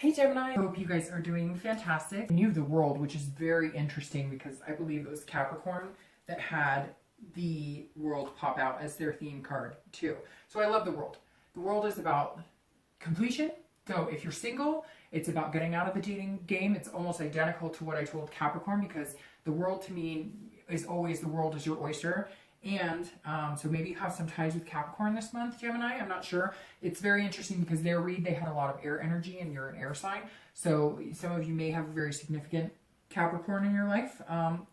Hey Gemini, I hope you guys are doing fantastic. New the world, which is very interesting because I believe it was Capricorn that had the world pop out as their theme card too. So I love the world. The world is about completion. So if you're single, it's about getting out of the dating game. It's almost identical to what I told Capricorn because the world to me is always the world is your oyster. And so maybe you have some ties with Capricorn this month, Gemini. I'm not sure. It's very interesting because their read, they had a lot of air energy and you're an air sign. So some of you may have a very significant Capricorn in your life,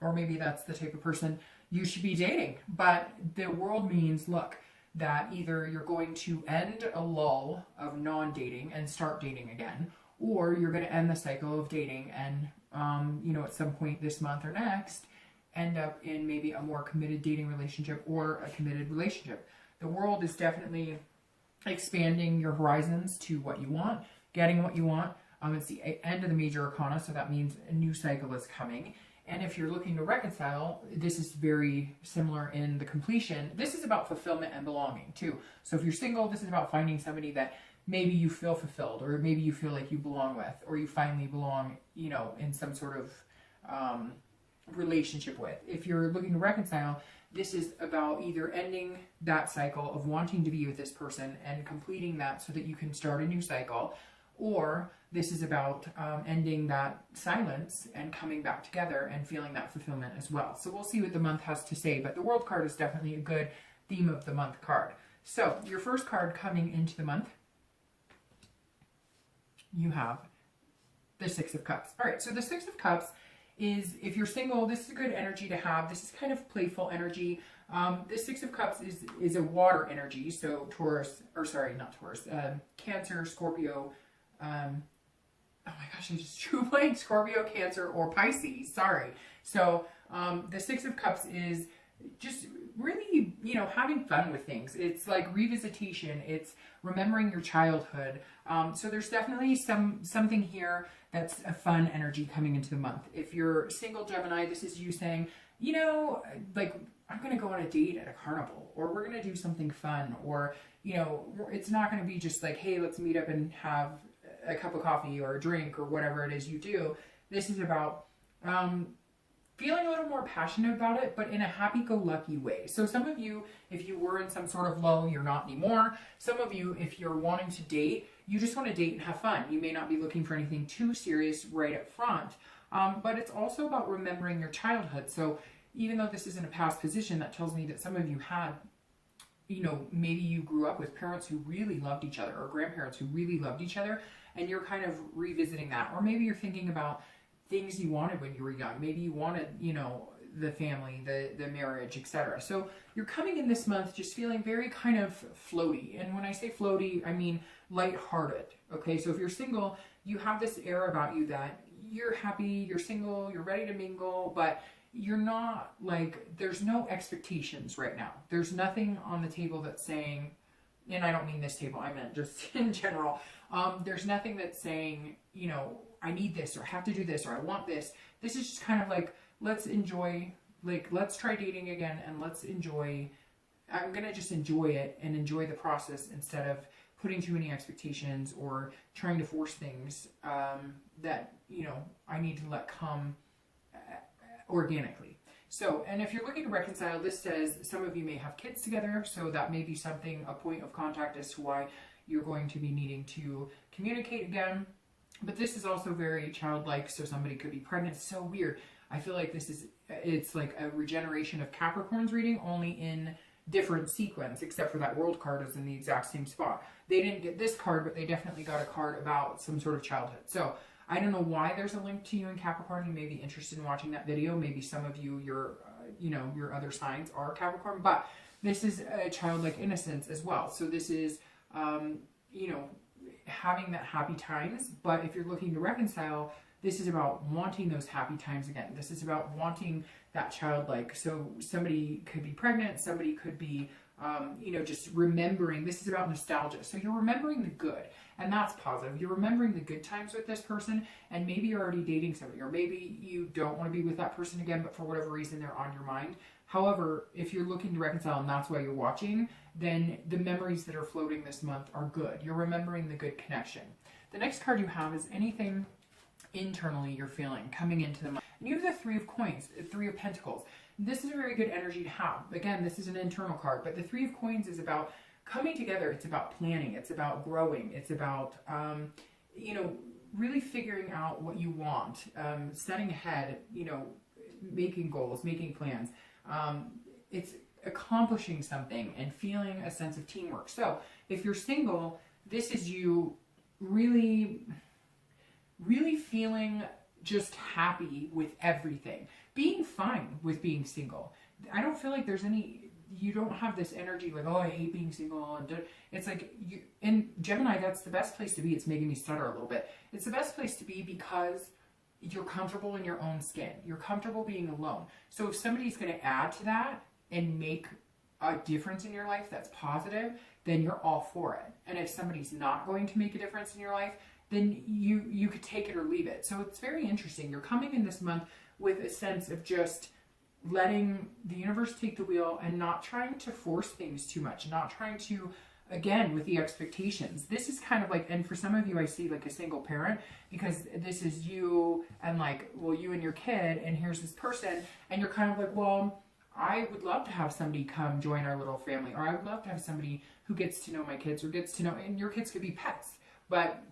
or maybe that's the type of person you should be dating. But the world means, look, that either you're going to end a lull of non-dating and start dating again, or you're going to end the cycle of dating and, at some point this month or next, end up in maybe a more committed dating relationship or a committed relationship. The world is definitely expanding your horizons to what you want, getting what you want. It's the end of the major arcana, so that means a new cycle is coming. And if you're looking to reconcile, this is very similar in the completion. This is about fulfillment and belonging too. So if you're single, this is about finding somebody that maybe you feel fulfilled, or maybe you feel like you belong with, or you finally belong, in some sort of relationship with. If you're looking to reconcile, this is about either ending that cycle of wanting to be with this person and completing that so that you can start a new cycle, or this is about ending that silence and coming back together and feeling that fulfillment as well. So we'll see what the month has to say, but the world card is definitely a good theme of the month card. So your first card coming into the month, you have the Six of Cups. All right, so the Six of Cups is, if you're single, this is a good energy to have. This is kind of playful energy. The Six of Cups is a water energy. So Cancer, Scorpio, oh my gosh, I just drew blank. Scorpio, Cancer, or Pisces, sorry. So the Six of Cups is just really, having fun with things. It's like revisitation. It's remembering your childhood. So there's definitely something here that's a fun energy coming into the month. If you're single, Gemini, this is you saying, I'm going to go on a date at a carnival, or we're going to do something fun, or, it's not going to be just like, hey, let's meet up and have a cup of coffee or a drink or whatever it is you do. This is about feeling a little more passionate about it, but in a happy-go-lucky way. So some of you, if you were in some sort of lull, you're not anymore. Some of you, if you're wanting to date, you just want to date and have fun. You may not be looking for anything too serious right up front, but it's also about remembering your childhood. So even though this isn't a past position, that tells me that some of you had, maybe you grew up with parents who really loved each other, or grandparents who really loved each other, and you're kind of revisiting that. Or maybe you're thinking about things you wanted when you were young. Maybe you wanted, the family, the marriage, etc. So you're coming in this month just feeling very kind of floaty. And when I say floaty, I mean lighthearted. Okay, so if you're single, you have this air about you that you're happy, you're single, you're ready to mingle, but you're not there's no expectations right now. There's nothing on the table that's saying, and I don't mean this table, I meant just in general. There's nothing that's saying, I need this, or have to do this, or I want this. This is just kind of like, let's enjoy, let's try dating again, and let's enjoy. I'm going to just enjoy it and enjoy the process instead of putting too many expectations or trying to force things that, I need to let come organically. So, and if you're looking to reconcile, this says some of you may have kids together, so that may be something, a point of contact as to why you're going to be needing to communicate again. But this is also very childlike, so somebody could be pregnant. It's so weird. I feel like it's like a regeneration of Capricorn's reading, only in different sequence, except for that world card is in the exact same spot. They didn't get this card, but they definitely got a card about some sort of childhood. So I don't know why there's a link to you in Capricorn. You may be interested in watching that video. Maybe some of you, your other signs are Capricorn, but this is a childlike innocence as well. So this is, having that happy times. But if you're looking to reconcile, this is about wanting those happy times again. This is about wanting that childlike. So somebody could be pregnant, somebody could be, just remembering. This is about nostalgia. So you're remembering the good, and that's positive. You're remembering the good times with this person, and maybe you're already dating somebody, or maybe you don't want to be with that person again, but for whatever reason, they're on your mind. However, if you're looking to reconcile and that's why you're watching, then the memories that are floating this month are good. You're remembering the good connection. The next card you have is anything internally you're feeling coming into the month. And you have the Three of Coins, Three of Pentacles. This is a very good energy to have. Again, this is an internal card, but the Three of Coins is about coming together. It's about planning. It's about growing. It's about, you know, really figuring out what you want, setting ahead, you know, making goals, making plans. It's accomplishing something and feeling a sense of teamwork. So if you're single, this is you really, really feeling just happy with everything, being fine with being single. I don't feel like there's any, you don't have this energy like, oh, I hate being single. And it's like, you, in Gemini, that's the best place to be. It's making me stutter a little bit. It's the best place to be because you're comfortable in your own skin. You're comfortable being alone. So if somebody's going to add to that and make a difference in your life that's positive, then you're all for it. And if somebody's not going to make a difference in your life, then you could take it or leave it. So it's very interesting. You're coming in this month with a sense of just letting the universe take the wheel and not trying to force things too much, not trying to, again, with the expectations. This is kind of like, and for some of you, I see like a single parent, because this is you and like, well, you and your kid, and here's this person, and you're kind of like, well, I would love to have somebody come join our little family, or I would love to have somebody who gets to know my kids or gets to know, and your kids could be pets. But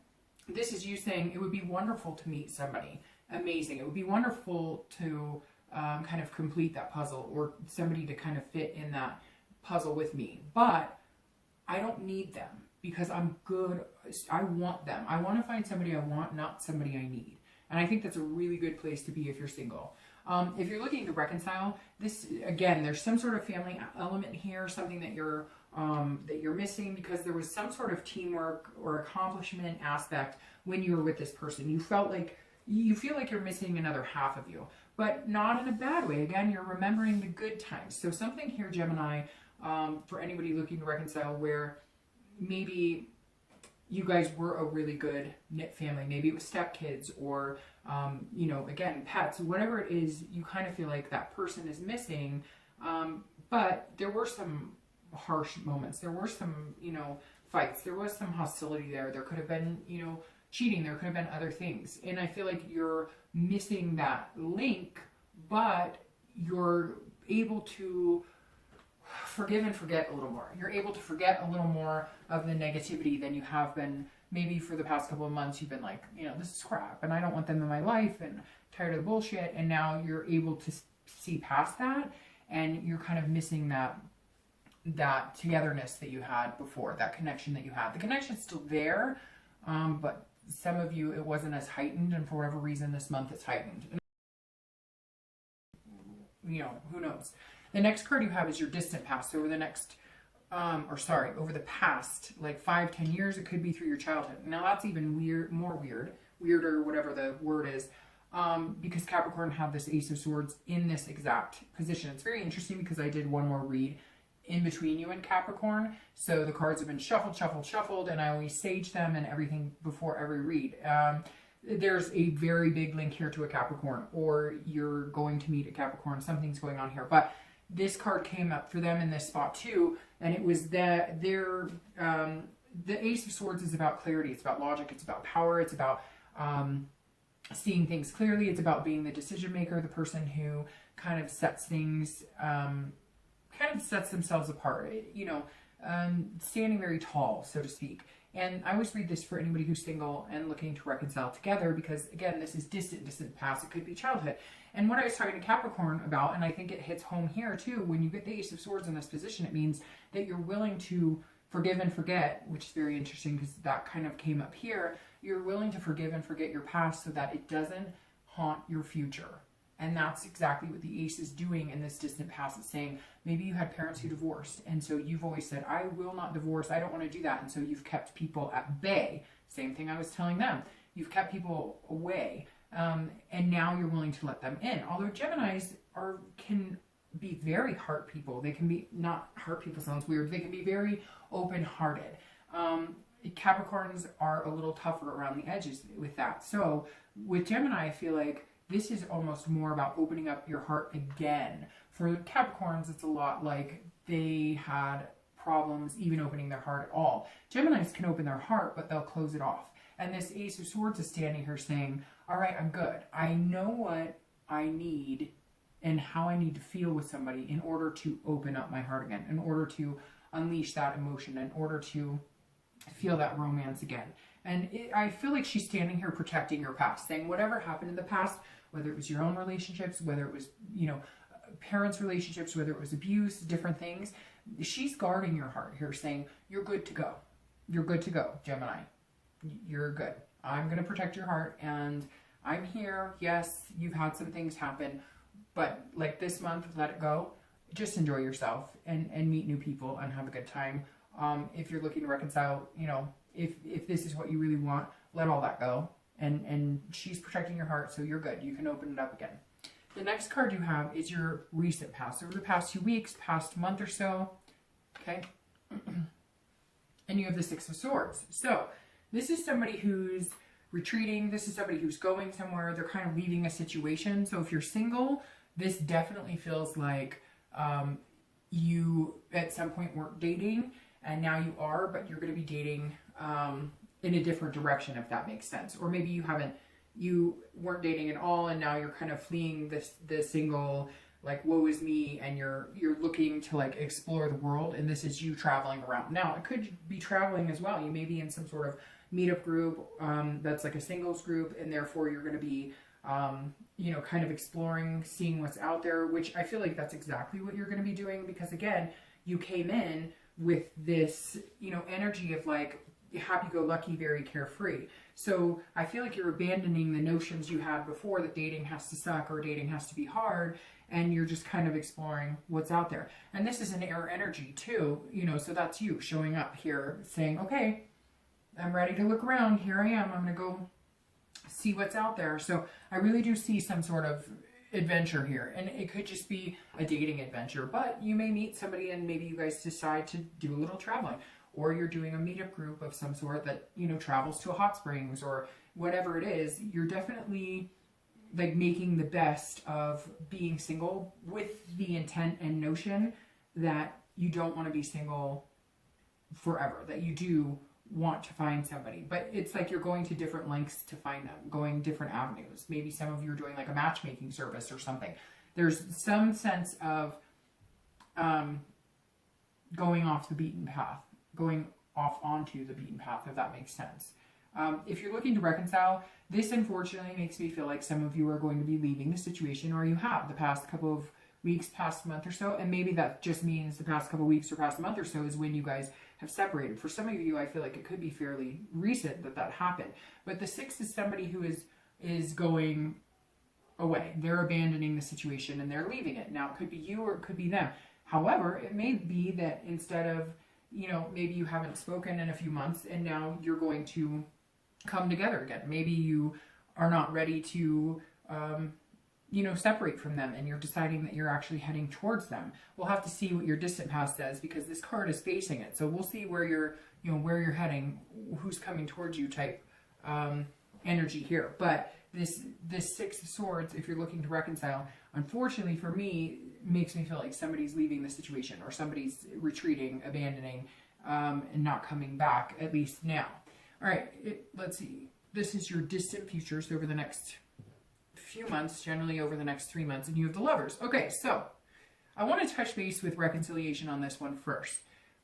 this is you saying it would be wonderful to meet somebody amazing. It would be wonderful to kind of complete that puzzle, or somebody to kind of fit in that puzzle with me. But I don't need them because I'm good. I want them. I want to find somebody I want, not somebody I need. And I think that's a really good place to be if you're single. If you're looking to reconcile, this, again, there's some sort of family element here, something that you're missing because there was some sort of teamwork or accomplishment aspect when you were with this person. You felt like, you feel like you're missing another half of you, but not in a bad way. Again, you're remembering the good times. So something here, Gemini, for anybody looking to reconcile, where maybe you guys were a really good knit family. Maybe it was stepkids or, you know, again, pets, whatever it is, you kind of feel like that person is missing. But there were some harsh moments. There were some, you know, fights. There was some hostility there. There could have been, you know, cheating. There could have been other things. And I feel like you're missing that link, but you're able to forgive and forget a little more. You're able to forget a little more of the negativity than you have been. Maybe for the past couple of months, you've been like, you know, this is crap and I don't want them in my life and tired of the bullshit. And now you're able to see past that, and you're kind of missing that togetherness that you had before, that connection that you had. The connection's still there, but some of you, it wasn't as heightened, and for whatever reason this month it's heightened. You know, who knows? The next card you have is your distant past. So over the next, over the past, like 5-10 years, it could be through your childhood. Now that's even weirder, whatever the word is, because Capricorn had this Ace of Swords in this exact position. It's very interesting because I did one more read in between you and Capricorn. So the cards have been shuffled, and I always sage them and everything before every read. There's a very big link here to a Capricorn, or you're going to meet a Capricorn. Something's going on here. But this card came up for them in this spot too, and it was that the Ace of Swords is about clarity. It's about logic. It's about power. It's about seeing things clearly. It's about being the decision maker, the person who kind of sets things, kind of sets themselves apart, you know, standing very tall, so to speak. And I always read this for anybody who's single and looking to reconcile together, because again, this is distant past. It could be childhood. And what I was talking to Capricorn about, and I think it hits home here too, when you get the Ace of Swords in this position, it means that you're willing to forgive and forget, which is very interesting because that kind of came up here. You're willing to forgive and forget your past so that it doesn't haunt your future. And that's exactly what the Ace is doing in this distant past. It's saying, maybe you had parents who divorced, and so you've always said, I will not divorce, I don't want to do that. And so you've kept people at bay. Same thing I was telling them. You've kept people away, and now you're willing to let them in. Although Geminis can be very heart people. They can be, not heart people sounds weird, they can be very open-hearted. Capricorns are a little tougher around the edges with that. So with Gemini, I feel like this is almost more about opening up your heart again. For Capricorns, it's a lot like they had problems even opening their heart at all. Geminis can open their heart, but they'll close it off. And this Ace of Swords is standing here saying, all right, I'm good. I know what I need and how I need to feel with somebody in order to open up my heart again, in order to unleash that emotion, in order to feel that romance again. And I feel like she's standing here protecting your past, saying whatever happened in the past, whether it was your own relationships, whether it was, you know, parents' relationships, whether it was abuse, different things, she's guarding your heart here, saying you're good to go. You're good to go, Gemini. You're good. I'm going to protect your heart, and I'm here. Yes, you've had some things happen, but like this month, let it go. Just enjoy yourself and meet new people and have a good time. If you're looking to reconcile, you know, if this is what you really want, let all that go. And she's protecting your heart, so you're good. You can open it up again. The next card you have is your recent past. Over the past 2 weeks, past month or so, okay? And you have the Six of Swords. So this is somebody who's retreating. This is somebody who's going somewhere. They're kind of leaving a situation. So if you're single, this definitely feels like you at some point weren't dating, and now you are, but you're going to be dating in a different direction, if that makes sense. Or maybe you weren't dating at all, and now you're kind of fleeing the single, like, woe is me, and you're looking to like explore the world, and this is you traveling around. Now, it could be traveling as well. You may be in some sort of meetup group that's like a singles group, and therefore you're going to be you know, kind of exploring, seeing what's out there, which I feel like that's exactly what you're going to be doing, because again, you came in with this, you know, energy of like happy-go-lucky, very carefree. So I feel like you're abandoning the notions you had before that dating has to suck or dating has to be hard, and you're just kind of exploring what's out there. And this is an air energy too, you know, so that's you showing up here saying, okay, I'm ready to look around. Here I am. I'm going to go see what's out there. So I really do see some sort of adventure here, and it could just be a dating adventure, but you may meet somebody and maybe you guys decide to do a little traveling, or you're doing a meetup group of some sort that, you know, travels to a hot springs or whatever it is. You're definitely like making the best of being single with the intent and notion that you don't want to be single forever, that you do want to find somebody, but it's like you're going to different lengths to find them, going different avenues. Maybe some of you are doing like a matchmaking service or something. There's some sense of going off the beaten path, going off onto the beaten path, if that makes sense. If you're looking to reconcile, this unfortunately makes me feel like some of you are going to be leaving the situation, or you have the past couple of weeks, past month or so, and maybe that just means the past couple of weeks or past month or so is when you guys have separated. For some of you, I feel like it could be fairly recent that happened. But the Six is somebody who is going away. They're abandoning the situation and they're leaving it. Now, it could be you or it could be them. However, it may be that instead of, you know, maybe you haven't spoken in a few months and now you're going to come together again. Maybe you are not ready to you know, separate from them, and you're deciding that you're actually heading towards them. We'll have to see what your distant past says, because this card is facing it. So we'll see where you're, you know, where you're heading, who's coming towards you type energy here. But this Six of Swords, if you're looking to reconcile, unfortunately for me, makes me feel like somebody's leaving the situation, or somebody's retreating, abandoning, and not coming back, at least now. All right, let's see. This is your distant future, so over the next few months, generally over the next 3 months, and you have the Lovers. Okay, so I want to touch base with reconciliation on this one first.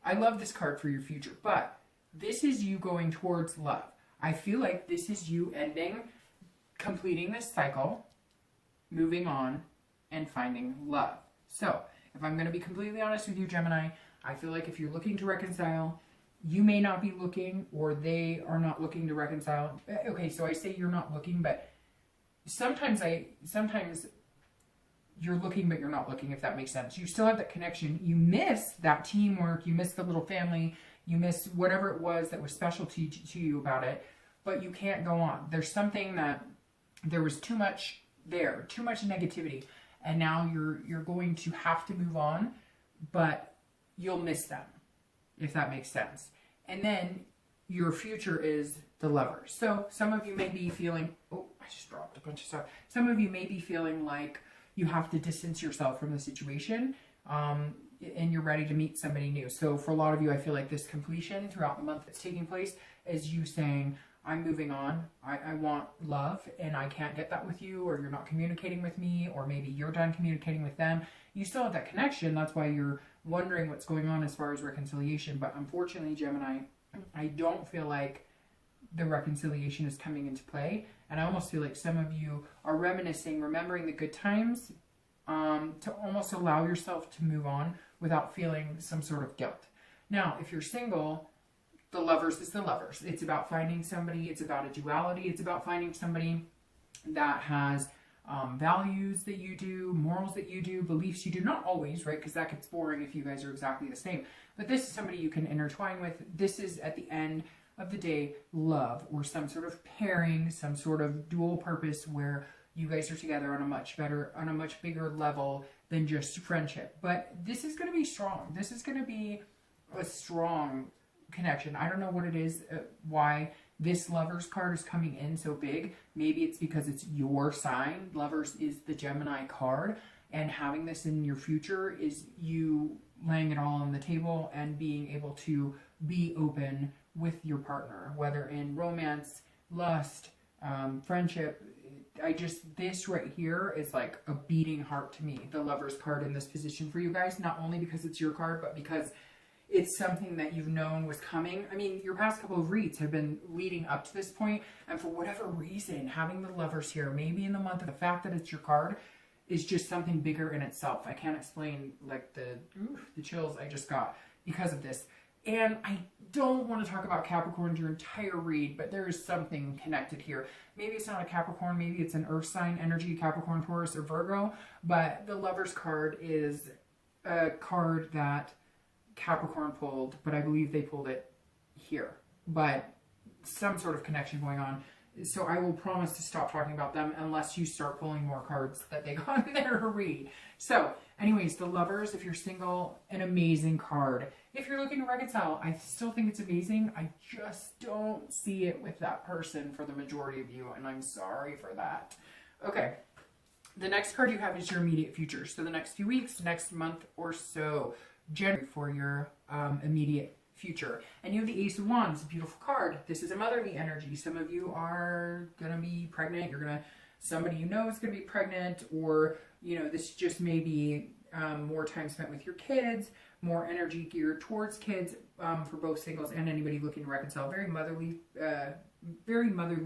I love this card for your future, but this is you going towards love. I feel like this is you ending, completing this cycle, moving on, and finding love. So if I'm going to be completely honest with you, Gemini, I feel like if you're looking to reconcile, you may not be looking, or they are not looking to reconcile. Okay, so I say you're not looking, but sometimes you're looking, but you're not looking, if that makes sense. You still have that connection. You miss that teamwork. You miss the little family. You miss whatever it was that was special to you about it, but you can't go on. There's something that there was too much there, too much negativity, and now you're going to have to move on, but you'll miss them, if that makes sense. And then your future is the Lovers. So some of you may be feeling, oh, I just dropped a bunch of stuff. Some of you may be feeling like you have to distance yourself from the situation, and you're ready to meet somebody new. So for a lot of you, I feel like this completion throughout the month that's taking place is you saying, I'm moving on. I want love, and I can't get that with you, or you're not communicating with me, or maybe you're done communicating with them. You still have that connection. That's why you're wondering what's going on as far as reconciliation. But unfortunately, Gemini, I don't feel like the reconciliation is coming into play. And I almost feel like some of you are reminiscing, remembering the good times, to almost allow yourself to move on without feeling some sort of guilt. Now, if you're single, the Lovers is the Lovers. It's about finding somebody. It's about a duality. It's about finding somebody that has values that you do, morals that you do, beliefs you do. Not always, right? Because that gets boring if you guys are exactly the same. But this is somebody you can intertwine with. This is, at the end of the day, love, or some sort of pairing, some sort of dual purpose where you guys are together on a much bigger level than just friendship. But this is going to be strong. This is going to be a strong connection. I don't know what it is, why this Lovers card is coming in so big. Maybe it's because it's your sign. Lovers is the Gemini card, and having this in your future is you laying it all on the table and being able to be open with your partner, whether in romance, lust, friendship. This right here is like a beating heart to me, the Lovers card in this position for you guys, not only because it's your card, but because it's something that you've known was coming. I mean, your past couple of reads have been leading up to this point, and for whatever reason, having the Lovers here, maybe in the month, of the fact that it's your card is just something bigger in itself. I can't explain, like, the chills I just got because of this. And I don't want to talk about Capricorn your entire read, but there is something connected here. Maybe it's not a Capricorn, maybe it's an earth sign energy, Capricorn, Taurus, or Virgo, but the Lovers card is a card that Capricorn pulled, but I believe they pulled it here. But some sort of connection going on. So I will promise to stop talking about them unless you start pulling more cards that they got in there to read. So anyways, the Lovers, if you're single, an amazing card. If you're looking to reconcile, I still think it's amazing. I just don't see it with that person for the majority of you, and I'm sorry for that. Okay, the next card you have is your immediate future. So the next few weeks, next month or so, January, for your immediate future. And you have the Ace of Wands, a beautiful card. This is a motherly energy. Some of you are going to be pregnant. Somebody you know is going to be pregnant, or, you know, this just may be more time spent with your kids, more energy geared towards kids, for both singles and anybody looking to reconcile. Very motherly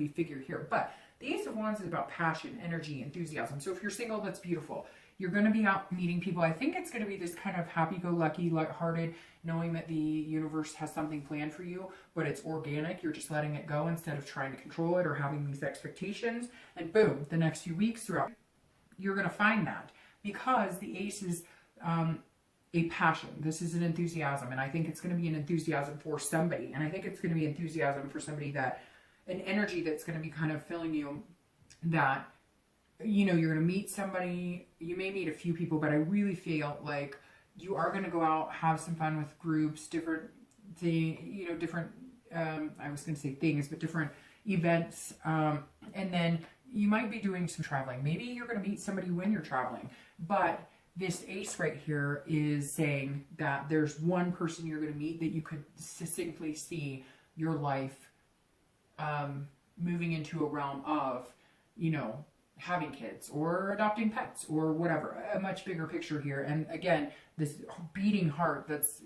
figure here. But the Ace of Wands is about passion, energy, enthusiasm. So if you're single, that's beautiful. You're going to be out meeting people. I think it's going to be this kind of happy-go-lucky, lighthearted, knowing that the universe has something planned for you, but it's organic. You're just letting it go instead of trying to control it or having these expectations. And boom, the next few weeks throughout, you're going to find that, because the Ace is a passion. This is an enthusiasm, and I think it's going to be an enthusiasm for somebody. And I think it's going to be enthusiasm for somebody, that an energy that's going to be kind of filling you, that, you know, you're going to meet somebody. You may meet a few people, but I really feel like you are going to go out, have some fun with groups, different I was going to say things, but different events. And then you might be doing some traveling. Maybe you're going to meet somebody when you're traveling. But this Ace right here is saying that there's one person you're going to meet that you could succinctly see your life moving into a realm of, you know, having kids or adopting pets or whatever, a much bigger picture here. And again, this beating heart that's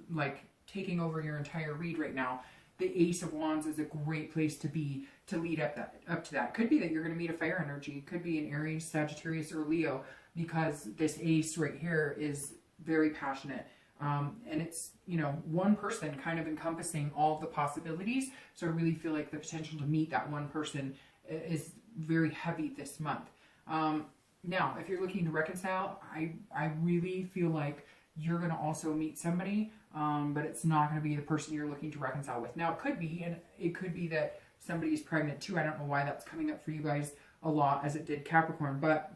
like taking over your entire read right now, the Ace of Wands is a great place to be, to lead up to that. Could be that you're going to meet a fire energy. Could be an Aries, Sagittarius, or Leo, because this Ace right here is very passionate. And it's, you know, one person kind of encompassing all of the possibilities. So I really feel like the potential to meet that one person is very heavy this month. Now, if you're looking to reconcile, I really feel like you're going to also meet somebody, but it's not going to be the person you're looking to reconcile with. Now, it could be, and it could be that somebody's pregnant too. I don't know why that's coming up for you guys a lot, as it did Capricorn, but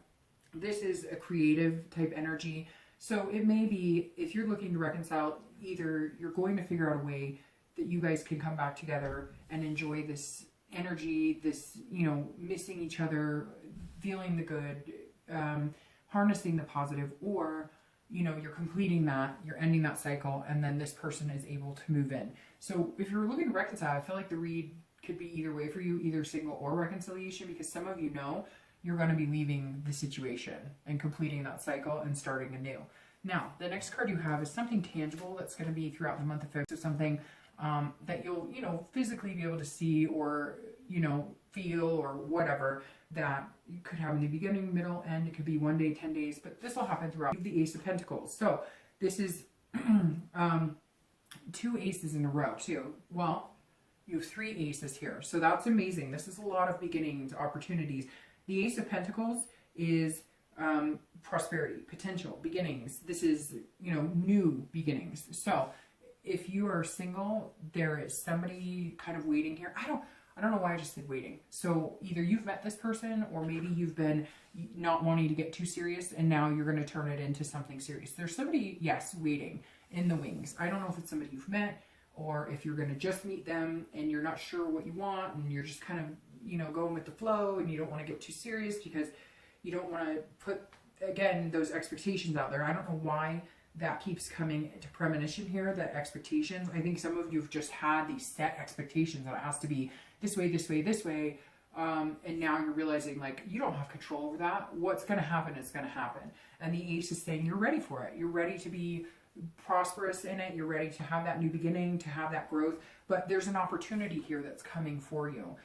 this is a creative type energy. So it may be, if you're looking to reconcile, either you're going to figure out a way that you guys can come back together and enjoy this energy, this, you know, missing each other, feeling the good, harnessing the positive, or, you know, you're completing that, you're ending that cycle, and then this person is able to move in. So if you're looking to reconcile, I feel like the read could be either way for you, either single or reconciliation, because some of you know you're going to be leaving the situation and completing that cycle and starting anew. Now, the next card you have is something tangible that's going to be throughout the month of February. So something that you'll, you know, physically be able to see or, you know, feel or whatever, that you could have in the beginning, middle, end. It could be 1 day, 10 days, but this will happen throughout. The Ace of Pentacles. So this is 2 aces in a row too. Well, you have 3 aces here. So that's amazing. This is a lot of beginnings, opportunities. The Ace of Pentacles is prosperity, potential, beginnings. This is, you know, new beginnings. So if you are single, there is somebody kind of waiting here. I don't know why I just said waiting. So either you've met this person, or maybe you've been not wanting to get too serious and now you're going to turn it into something serious. There's somebody, yes, waiting in the wings. I don't know if it's somebody you've met, or if you're going to just meet them and you're not sure what you want and you're just kind of, you know, going with the flow and you don't want to get too serious because you don't want to put, again, those expectations out there. I don't know why that keeps coming to premonition here, that expectations. I think some of you have just had these set expectations that it has to be this way, this way, this way. And now you're realizing, like, you don't have control over that. What's going to happen is going to happen. And the Ace is saying you're ready for it. You're ready to be prosperous in it. You're ready to have that new beginning, to have that growth. But there's an opportunity here that's coming for you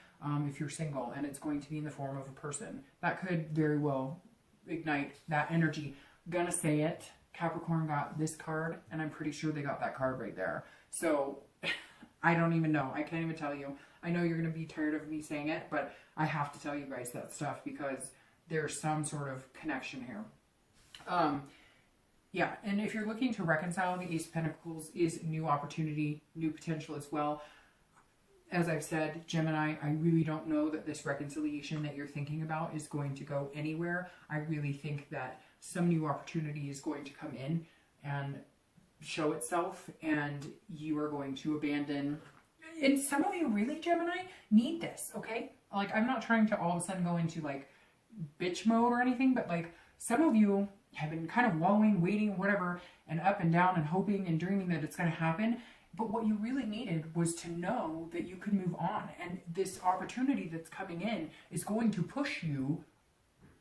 if you're single, and it's going to be in the form of a person. That could very well ignite that energy. Gonna say it. Capricorn got this card, and I'm pretty sure they got that card right there. So I don't even know. I can't even tell you. I know you're going to be tired of me saying it, but I have to tell you guys that stuff because there's some sort of connection here. Yeah, and if you're looking to reconcile, the Ace of Pentacles is new opportunity, new potential as well. As I've said, Gemini, I really don't know that this reconciliation that you're thinking about is going to go anywhere. I really think that some new opportunity is going to come in and show itself, and you are going to abandon. And some of you really, Gemini, need this, okay? Like, I'm not trying to all of a sudden go into like bitch mode or anything, but like some of you have been kind of wallowing, waiting, whatever, and up and down and hoping and dreaming that it's going to happen. But what you really needed was to know that you could move on. And this opportunity that's coming in is going to push you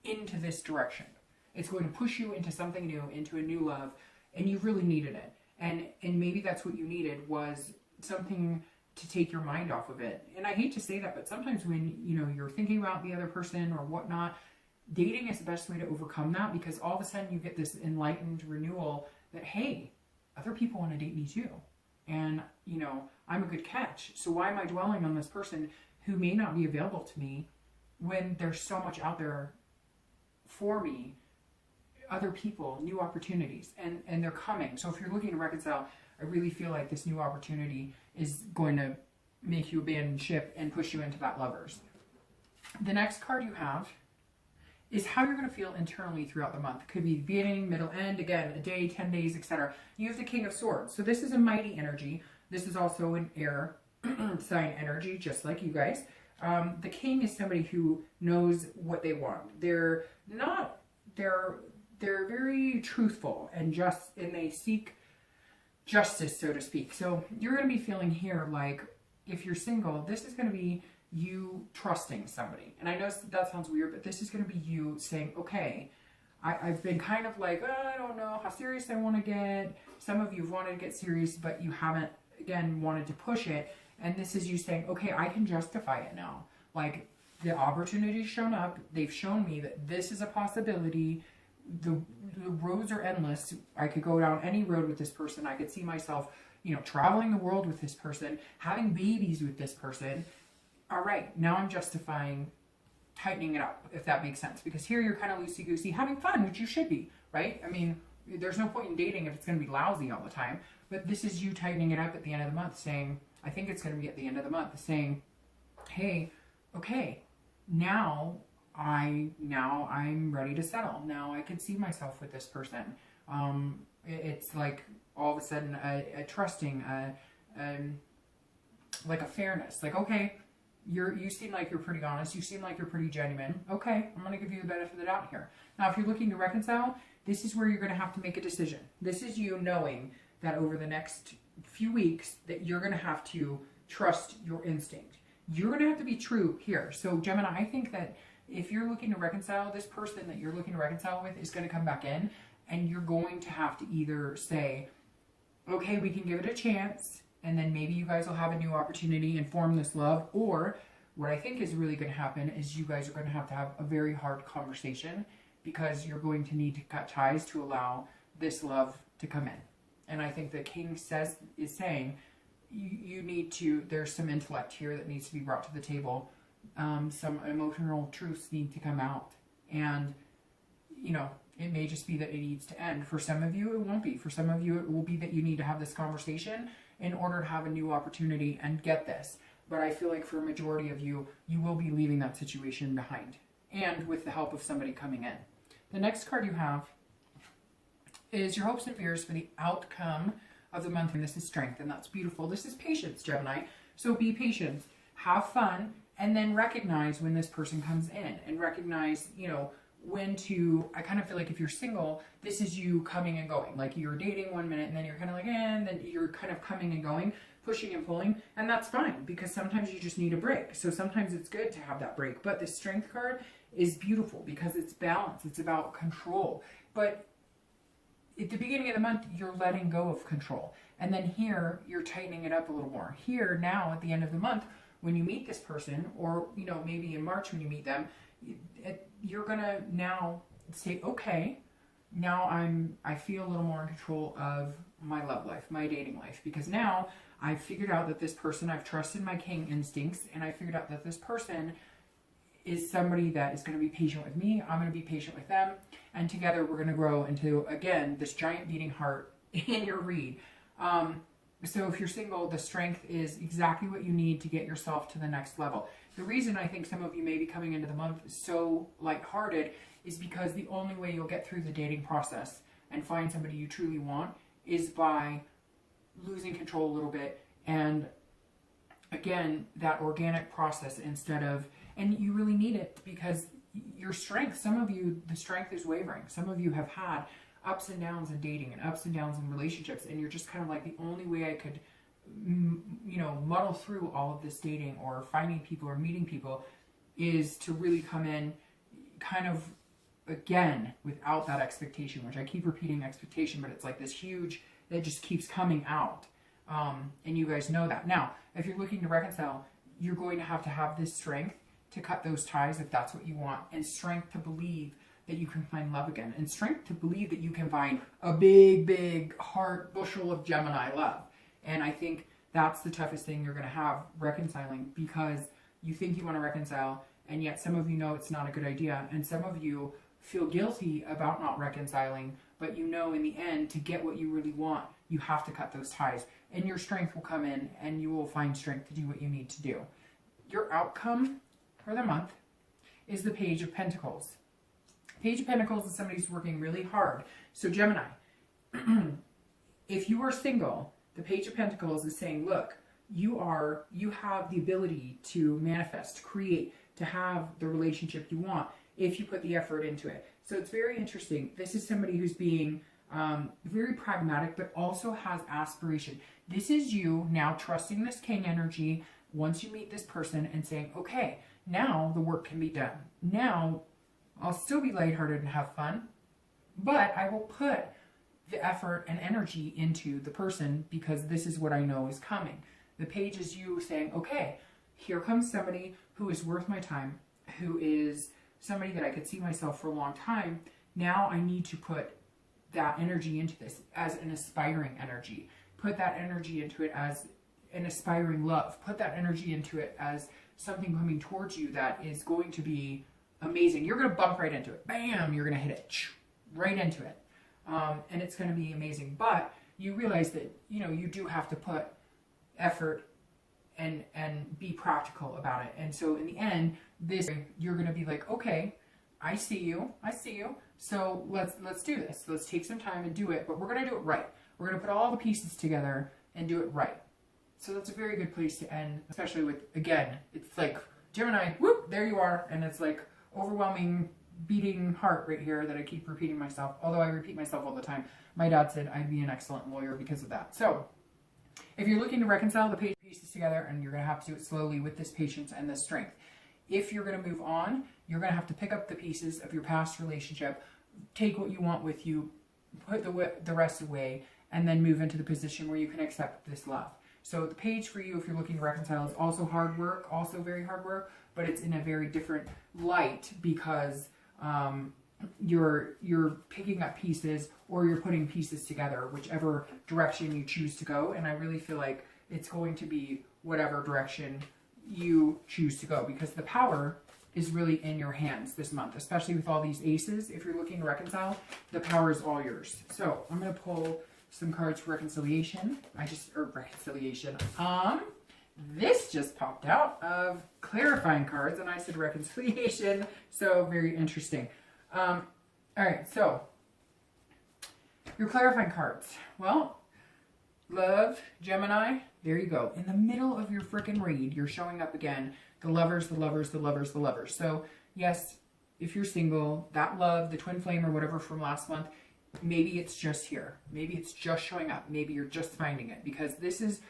into this direction. It's going to push you into something new, into a new love, and you really needed it. And maybe that's what you needed, was something to take your mind off of it. And I hate to say that, but sometimes when, you know, you're thinking about the other person or whatnot, dating is the best way to overcome that, because all of a sudden you get this enlightened renewal that, hey, other people want to date me too. And, you know, I'm a good catch. So why am I dwelling on this person who may not be available to me when there's so much out there for me? Other people, new opportunities, and they're coming. So if you're looking to reconcile, I really feel like this new opportunity is going to make you abandon ship and push you into that lovers. The next card you have is how you're going to feel internally throughout the month. It could be beginning, middle, end, again, a day, 10 days, etc. You have the King of Swords. So this is a mighty energy. This is also an air sign energy, just like you guys. The King is somebody who knows what they want. They're very truthful and just, and they seek justice, so to speak. So you're going to be feeling here like, if you're single, this is going to be you trusting somebody. And I know that sounds weird, but this is going to be you saying, okay, I've been kind of like, oh, I don't know how serious I want to get. Some of you have wanted to get serious, but you haven't, again, wanted to push it. And this is you saying, okay, I can justify it now. Like, the opportunity's shown up. They've shown me that this is a possibility. The roads are endless. I could go down any road with this person. I could see myself, you know, traveling the world with this person, having babies with this person. All right, now I'm justifying tightening it up, if that makes sense. Because here you're kind of loosey-goosey, having fun, which you should be, right? I mean, there's no point in dating if it's going to be lousy all the time. But this is you tightening it up at the end of the month, saying, I think it's going to be at the end of the month, saying, hey, okay, now I'm ready to settle. Now I can see myself with this person. It's like all of a sudden a trusting, like a fairness. Like, okay, you seem like you're pretty honest. You seem like you're pretty genuine. Okay, I'm going to give you the benefit of the doubt here. Now, if you're looking to reconcile, this is where you're going to have to make a decision. This is you knowing that over the next few weeks that you're going to have to trust your instinct. you're going to have to be true here. So Gemini, I think that if you're looking to reconcile, this person that you're looking to reconcile with is going to come back in, and you're going to have to either say, okay, we can give it a chance, and then maybe you guys will have a new opportunity and form this love. Or what I think is really going to happen is you guys are going to have a very hard conversation, because you're going to need to cut ties to allow this love to come in. And I think the King is saying you need to, there's some intellect here that needs to be brought to the table. Some emotional truths need to come out. And, you know, it may just be that it needs to end. For some of you, it won't be. For some of you, it will be that you need to have this conversation in order to have a new opportunity and get this. But I feel like for a majority of you, you will be leaving that situation behind, and with the help of somebody coming in. The next card you have is your hopes and fears for the outcome of the month. And this is strength, and that's beautiful. This is patience, Gemini. So be patient, have fun, and then recognize when this person comes in, and recognize, you know, when to, I kind of feel like if you're single, this is you coming and going. Like you're dating 1 minute, and then you're kind of like, and then you're kind of coming and going, pushing and pulling, and that's fine, because sometimes you just need a break. So sometimes it's good to have that break. But the strength card is beautiful because it's balance. It's about control. But at the beginning of the month, you're letting go of control. And then here, you're tightening it up a little more. Here, now, at the end of the month, when you meet this person, or, you know, maybe in March when you meet them, you're going to now say, okay, now I feel a little more in control of my love life, my dating life. Because now I've figured out that this person, I've trusted my King instincts, and I figured out that this person is somebody that is going to be patient with me. I'm going to be patient with them. And together we're going to grow into, again, this giant beating heart in your read. So if you're single, the strength is exactly what you need to get yourself to the next level. The reason I think some of you may be coming into the month so lighthearted is because the only way you'll get through the dating process and find somebody you truly want is by losing control a little bit. And again, that organic process instead of, and you really need it, because your strength, some of you, the strength is wavering. Some of you have had ups and downs in dating and ups and downs in relationships, and you're just kind of like, the only way I could, you know, muddle through all of this dating or finding people or meeting people is to really come in kind of, again, without that expectation, which I keep repeating expectation, but it's like this huge, that just keeps coming out. And you guys know that. Now, if you're looking to reconcile, you're going to have this strength to cut those ties if that's what you want, and strength to believe that you can find love again, and strength to believe that you can find a big, big heart bushel of Gemini love. And I think that's the toughest thing you're going to have reconciling, because you think you want to reconcile, and yet some of you know it's not a good idea, and some of you feel guilty about not reconciling, but you know in the end, to get what you really want, you have to cut those ties, and your strength will come in, and you will find strength to do what you need to do. Your outcome for the month is the Page of Pentacles. Page of Pentacles is somebody who's working really hard. So Gemini, if you are single, the Page of Pentacles is saying, look, you have the ability to manifest, to create, to have the relationship you want if you put the effort into it. So it's very interesting. This is somebody who's being very pragmatic, but also has aspiration. This is you now trusting this King energy once you meet this person and saying, okay, now the work can be done. Now I'll still be lighthearted and have fun, but I will put the effort and energy into the person, because this is what I know is coming. The Page is you saying, okay, here comes somebody who is worth my time, who is somebody that I could see myself for a long time. Now I need to put that energy into this as an aspiring energy. Put that energy into it as an aspiring love. Put that energy into it as something coming towards you that is going to be amazing. You're going to bump right into it. Bam! You're going to hit it right into it. And it's going to be amazing. But you realize that, you know, you do have to put effort and be practical about it. And so in the end, you're going to be like, okay, I see you. So let's do this. Let's take some time and do it, but we're going to do it right. We're going to put all the pieces together and do it right. So that's a very good place to end, especially with, again, it's like Gemini, whoop, there you are. And it's like overwhelming beating heart right here that I keep repeating myself. Although I repeat myself all the time. My dad said I'd be an excellent lawyer because of that. So if you're looking to reconcile, the Page pieces together, and you're going to have to do it slowly with this patience and this strength. If you're going to move on, you're going to have to pick up the pieces of your past relationship, take what you want with you, put the rest away, and then move into the position where you can accept this love. So the page for you, if you're looking to reconcile, is also hard work, also very hard work, but it's in a very different light because you're picking up pieces, or you're putting pieces together, whichever direction you choose to go. And I really feel like it's going to be whatever direction you choose to go, because the power is really in your hands this month, especially with all these aces. If you're looking to reconcile, the power is all yours. So I'm going to pull some cards for reconciliation. This just popped out of clarifying cards, and I said reconciliation, so very interesting. All right, so your clarifying cards. Well, love, Gemini, there you go. In the middle of your freaking read, you're showing up again. The lovers, the lovers, the lovers, the lovers. So yes, if you're single, that love, the twin flame or whatever from last month, maybe it's just here. Maybe it's just showing up. Maybe you're just finding it, because this is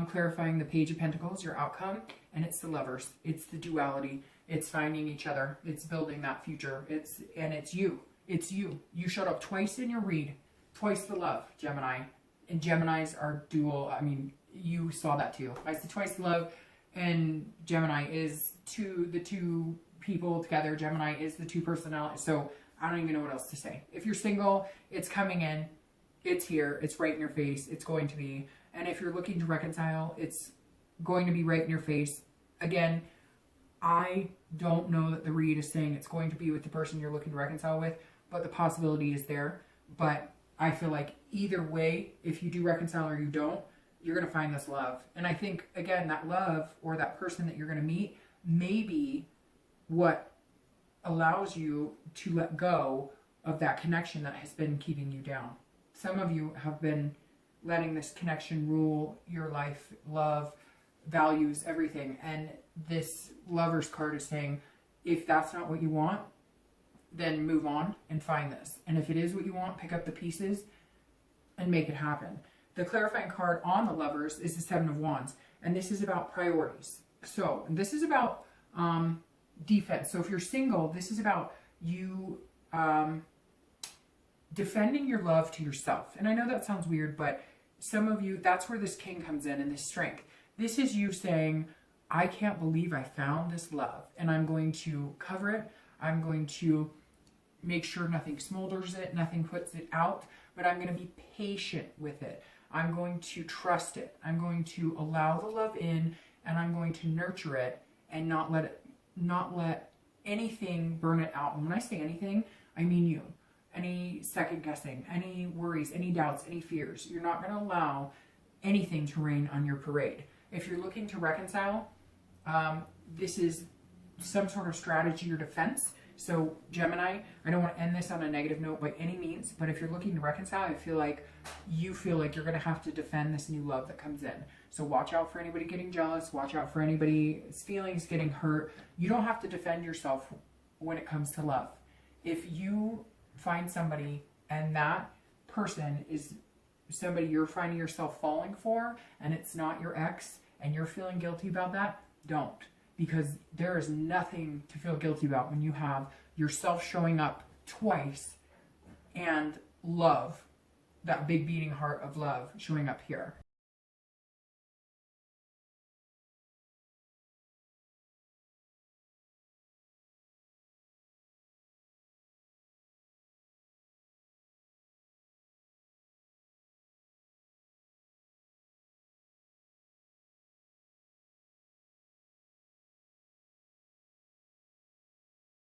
clarifying the Page of Pentacles, your outcome, and it's the lovers. It's the duality. It's finding each other. It's building that future. It's you. It's you. You showed up twice in your read. Twice the love, Gemini. And Geminis are dual. I mean, you saw that too. I said twice the love, and Gemini is the two people together. Gemini is the two personalities. So I don't even know what else to say. If you're single, it's coming in. It's here. It's right in your face. It's going to be. And if you're looking to reconcile, it's going to be right in your face. Again, I don't know that the read is saying it's going to be with the person you're looking to reconcile with, but the possibility is there. But I feel like either way, if you do reconcile or you don't, you're going to find this love. And I think, again, that love or that person that you're going to meet may be what allows you to let go of that connection that has been keeping you down. Some of you have been letting this connection rule your life, love, values, everything. And this Lover's card is saying, if that's not what you want, then move on and find this. And if it is what you want, pick up the pieces and make it happen. The clarifying card on the Lovers is the Seven of Wands. And this is about priorities. So this is about defense. So if you're single, this is about you defending your love to yourself. And I know that sounds weird, but some of you, that's where this King comes in and this strength. This is you saying, I can't believe I found this love, and I'm going to cover it. I'm going to make sure nothing smolders it, nothing puts it out, but I'm going to be patient with it. I'm going to trust it. I'm going to allow the love in, and I'm going to nurture it and not let anything burn it out. And when I say anything, I mean you. Any second guessing, any worries, any doubts, any fears. You're not going to allow anything to rain on your parade. If you're looking to reconcile, this is some sort of strategy or defense. So Gemini, I don't want to end this on a negative note by any means, but if you're looking to reconcile, I feel like you're going to have to defend this new love that comes in. So watch out for anybody getting jealous. Watch out for anybody's feelings getting hurt. You don't have to defend yourself when it comes to love. If you find somebody and that person is somebody you're finding yourself falling for, and it's not your ex, and you're feeling guilty about that, don't. Because there is nothing to feel guilty about when you have yourself showing up twice and love, that big beating heart of love showing up here.